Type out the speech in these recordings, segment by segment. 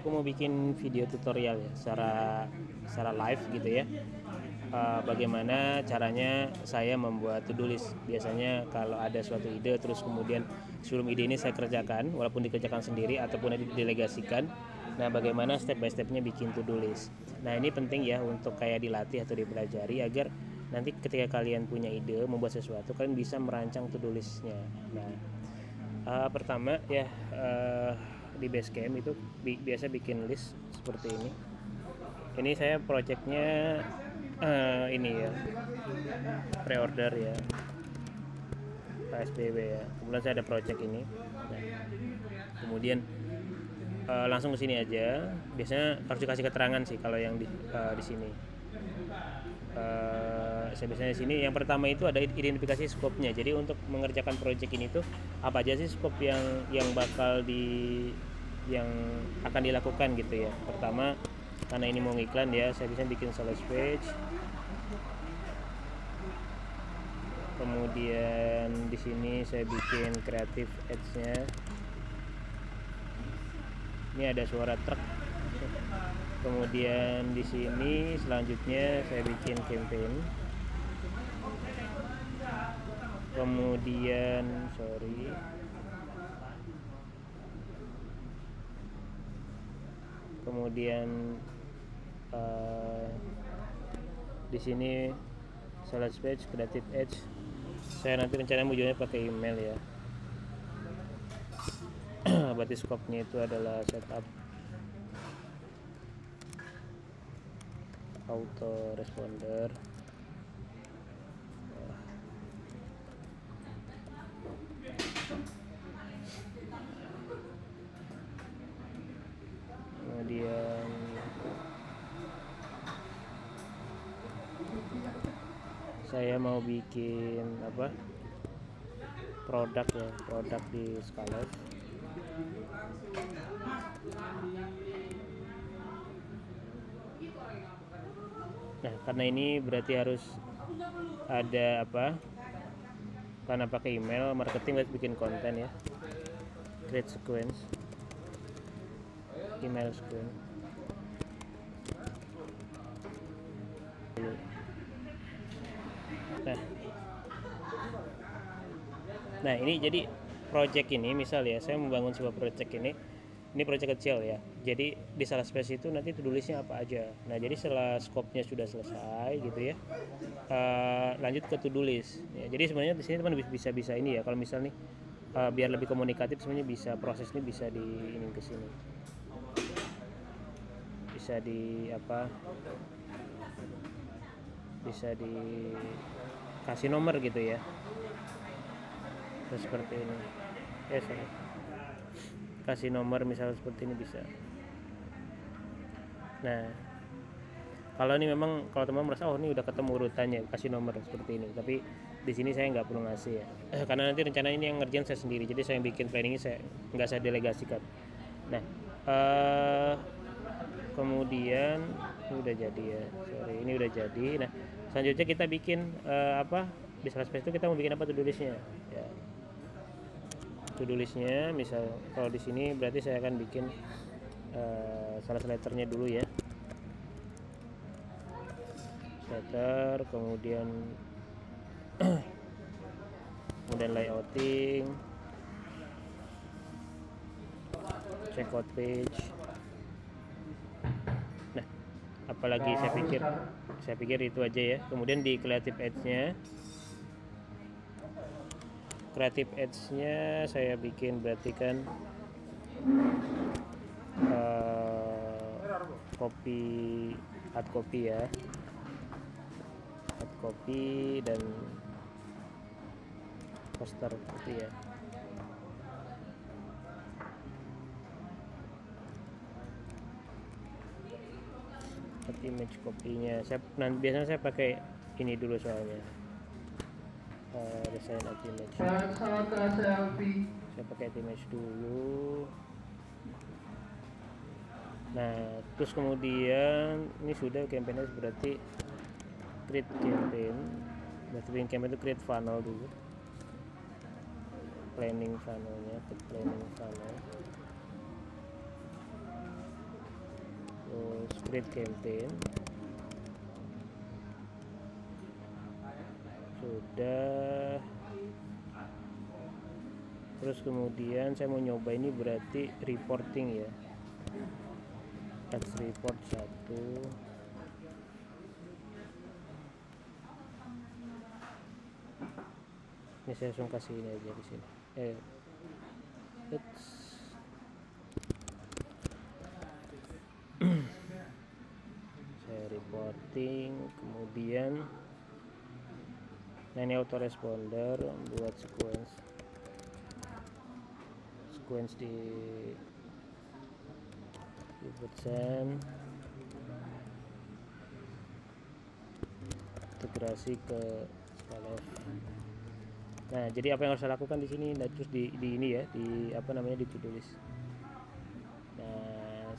Aku mau bikin video tutorial ya secara live gitu ya. Bagaimana caranya saya membuat to-do list. Biasanya kalau ada suatu ide terus kemudian sebelum ide ini saya kerjakan, walaupun dikerjakan sendiri ataupun didelegasikan. Nah, bagaimana step by stepnya bikin to-do list. Nah, ini penting ya untuk kayak dilatih atau dipelajari agar nanti ketika kalian punya ide membuat sesuatu, kalian bisa merancang to-do listnya. Nah, pertama ya, di Basecamp itu biasa bikin list seperti ini. Ini saya projectnya ini ya, pre-order ya, PSBB ya. Kemudian saya ada project ini. Nah, kemudian langsung ke sini aja. Biasanya harus dikasih keterangan sih kalau yang di sini. Saya biasanya di sini yang pertama itu ada identifikasi skopnya. Jadi untuk mengerjakan project ini tuh apa aja sih skop yang bakal yang akan dilakukan gitu ya. Pertama, karena ini mau ngiklan ya, saya bisa bikin sales page. Kemudian di sini saya bikin creative ads-nya. Ini ada suara truk. Kemudian di sini selanjutnya saya bikin campaign. Kemudian di sini sales page, creative ads. Saya nanti rencana wujudnya pakai email ya. Berarti skopnya itu adalah setup auto responder. Kemudian saya mau bikin produk di Scarlett. Nah, karena ini berarti harus ada karena pakai email marketing, harus bikin konten ya, create sequence, email sequence. Nah, ini jadi project ini misal ya, saya membangun sebuah project ini project kecil ya. Jadi di salah space itu nanti tulisnya apa aja. Nah, jadi setelah skopnya sudah selesai gitu ya, lanjut ke to-do list. Ya, jadi sebenarnya di sini teman bisa ini ya. Kalau misal nih biar lebih komunikatif, sebenarnya bisa proses ini bisa di ini ke sini. Bisa dikasih nomor gitu ya. Terus seperti ini. Kasih nomor misal seperti ini bisa. Nah, kalau ini memang kalau teman merasa ini udah ketemu urutannya, kasih nomor seperti ini. Tapi di sini saya nggak perlu ngasih ya, karena nanti rencana ini yang ngerjain saya sendiri. Jadi saya yang bikin planningnya nggak saya delegasikan. Nah, kemudian ini udah jadi ya. Ini udah jadi. Nah, selanjutnya kita bikin di Salesforce itu kita mau bikin apa to-do listnya ya. To-do listnya misal kalau di sini berarti saya akan bikin sales letternya dulu ya, letter, kemudian layouting, checkout page. Nah, apalagi saya pikir itu aja ya. Kemudian di creative ads-nya saya bikin berarti kan hard copy ya, hard copy dan poster gitu ya. Image kopinya biasanya saya pakai ini dulu soalnya desain image. Saya pakai image dulu. Nah, terus kemudian ini sudah campaignnya, berarti create campaign. Berarti bikin campaign itu create funnel dulu, planning funnel. create campaign. Sudah. Terus kemudian saya mau nyoba ini berarti reporting ya. Ads report 1. Ini saya langsung kasih ini aja di sini. Saya reporting, kemudian ini autoresponder, buat sequence di persen, integrasi ke Scalef. Nah, jadi apa yang harus saya lakukan di sini? Nah, terus di ini ya, di apa namanya, di to-do list. Nah,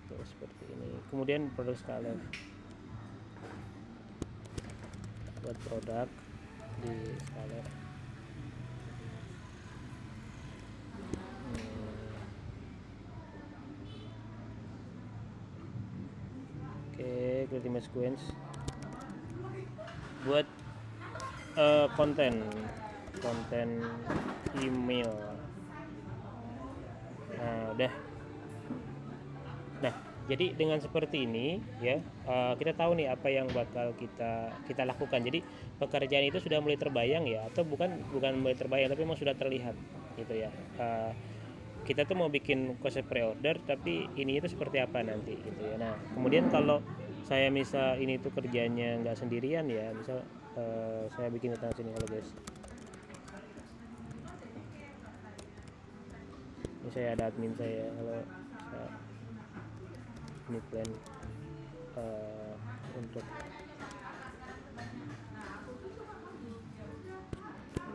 terus seperti ini. Kemudian produk Scalef, buat produk di Scalef. Oke, create image sequence buat konten email. Nah, udah. Nah, jadi dengan seperti ini ya, kita tahu nih apa yang bakal kita lakukan. Jadi pekerjaan itu sudah mulai terbayang ya, atau bukan mulai terbayang, tapi memang sudah terlihat gitu ya. Kita tuh mau bikin konsep pre-order, tapi ini itu seperti apa nanti gitu ya. Nah, kemudian kalau saya misal ini tuh kerjanya nggak sendirian ya, misal saya bikin tentang sini. Halo guys, ini saya ada admin saya. Halo, ini plan untuk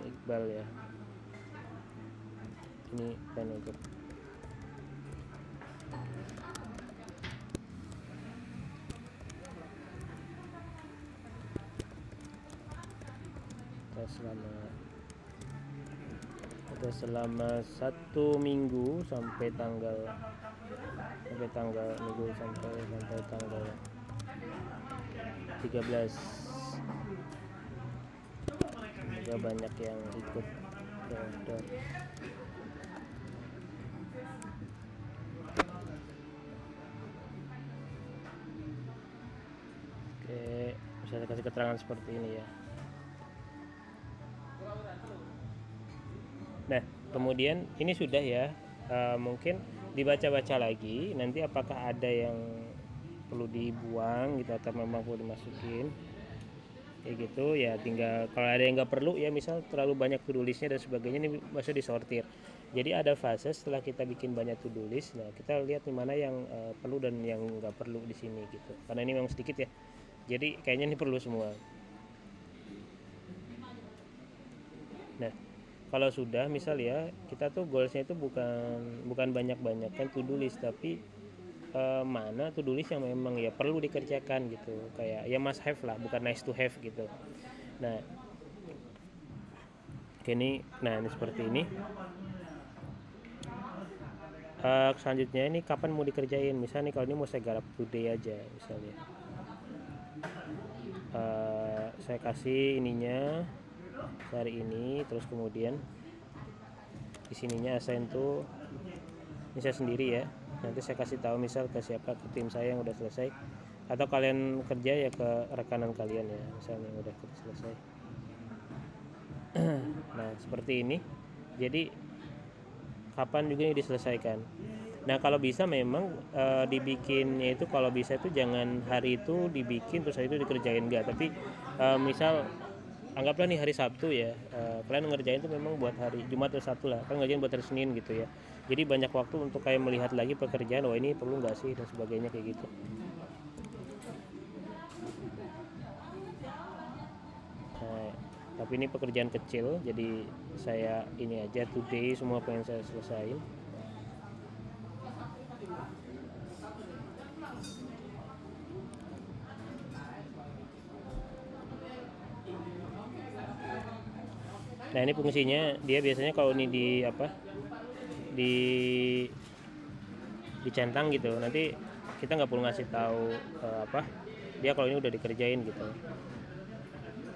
Iqbal ya. Ini plan untuk selama 1 minggu sampai tanggal minggu sampai tanggal 13. Semoga banyak yang ikut order. Oke, bisa saya kasih keterangan seperti ini ya. Nah, kemudian ini sudah ya, mungkin dibaca-baca lagi nanti apakah ada yang perlu dibuang gitu atau memang perlu dimasukin kayak gitu ya. Tinggal kalau ada yang nggak perlu ya, misal terlalu banyak to-do listnya dan sebagainya, ini masih disortir. Jadi ada fase setelah kita bikin banyak to-do list, nah kita lihat di mana yang perlu dan yang nggak perlu di sini gitu, karena ini memang sedikit ya, jadi kayaknya ini perlu semua. Nah, kalau sudah misal ya, kita tuh goalsnya itu bukan banyak-banyak kan to-do list, tapi mana to-do list yang memang ya perlu dikerjakan gitu, kayak ya must have lah, bukan nice to have gitu. Nah, ini seperti ini. Selanjutnya ini kapan mau dikerjain, misalnya nih kalau ini mau saya garap today aja misalnya. Saya kasih ininya hari ini, terus kemudian di sininya assign tuh ini saya sendiri ya, nanti saya kasih tahu misal ke siapa, ke tim saya yang udah selesai, atau kalian kerja ya ke rekanan kalian ya misalnya yang udah selesai. Nah, seperti ini. Jadi kapan juga ini diselesaikan. Nah, kalau bisa memang dibikinnya itu, kalau bisa itu jangan hari itu dibikin terus hari itu dikerjain, enggak, tapi misal anggaplah nih hari Sabtu ya, kalian ngerjain itu memang buat hari Jumat atau Sabtu lah, kan ngerjain buat hari Senin gitu ya. Jadi banyak waktu untuk kayak melihat lagi pekerjaan, oh ini perlu nggak sih dan sebagainya kayak gitu. Nah, tapi ini pekerjaan kecil, jadi saya ini aja today semua pengen saya selesain. Nah, ini fungsinya dia biasanya kalau ini dicentang gitu, nanti kita nggak perlu ngasih tahu apa dia kalau ini udah dikerjain gitu.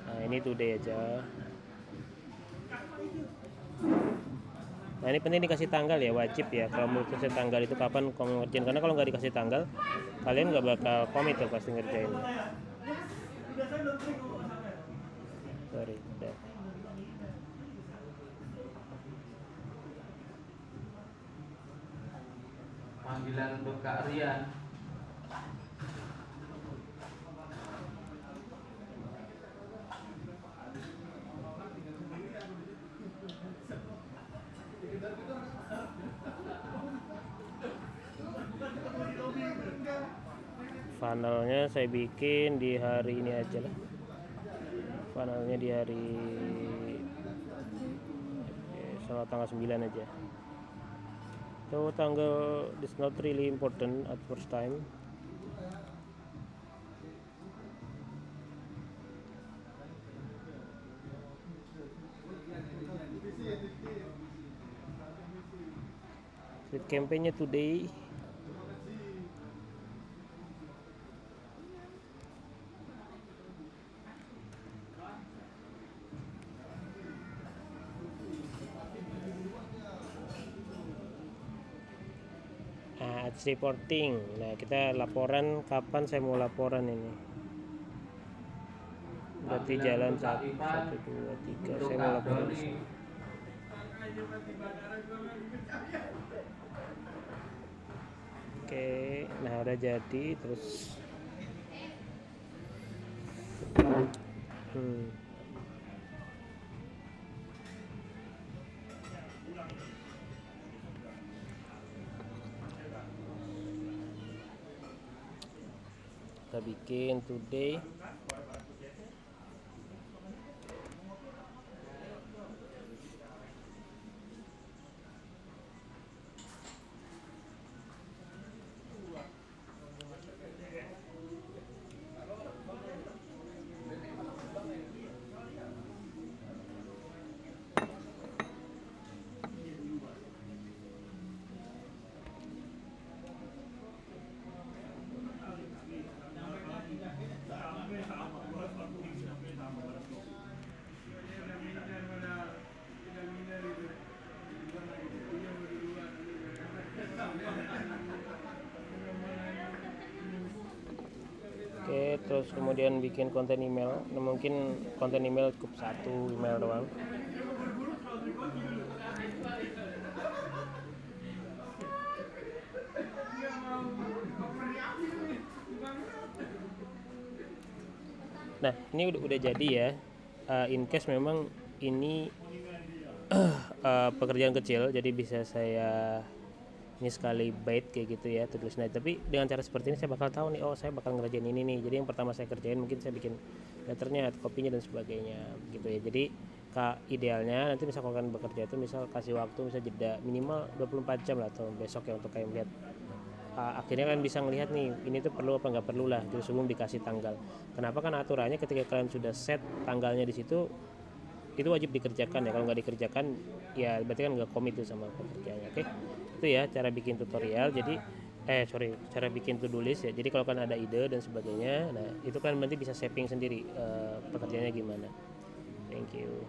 Nah ini today aja. Nah ini penting dikasih tanggal ya, wajib ya kalau mau kasih tanggal itu kapan kamu ngerjain, karena kalau nggak dikasih tanggal kalian nggak bakal komit tuh pasti ngerjain. Sorry udah. Panggilan untuk Kak Rian. Funnelnya saya bikin di hari ini aja lah. Funnelnya di hari soal tanggal 9 aja. So tanggal is not really important at first time. With campaignnya today. Ads reporting. Nah kita laporan kapan saya mau laporan ini. Berarti jalan 1, 2, 3 saya mau laporan di sini. Oke, nah udah jadi terus. Kita bikin today. Oke, terus kemudian bikin konten email. Nah, mungkin konten email cukup 1 email doang. Nah, ini udah jadi ya. In case memang ini pekerjaan kecil, jadi bisa saya ini sekali bait kayak gitu ya tulis. Nah tapi dengan cara seperti ini saya bakal tahu nih, oh saya bakal ngerjain ini nih. Jadi yang pertama saya kerjain mungkin saya bikin letternya, kopinya dan sebagainya gitu ya. Jadi idealnya nanti misal kalau kalian bekerja itu misal kasih waktu misal jeda minimal 24 jam lah atau besok ya untuk kalian melihat akhirnya kalian bisa ngelihat nih ini tuh perlu apa nggak perlu lah gitu sebelum dikasih tanggal. Kenapa? Kan aturannya ketika kalian sudah set tanggalnya di situ itu wajib dikerjakan ya. Kalau nggak dikerjakan ya berarti kan nggak komit tuh sama pekerjaannya. Oke, itu ya cara bikin tutorial. Jadi cara bikin to-do list ya. Jadi kalau kan ada ide dan sebagainya, nah itu kan nanti bisa shaping sendiri pekerjaannya gimana. Thank you.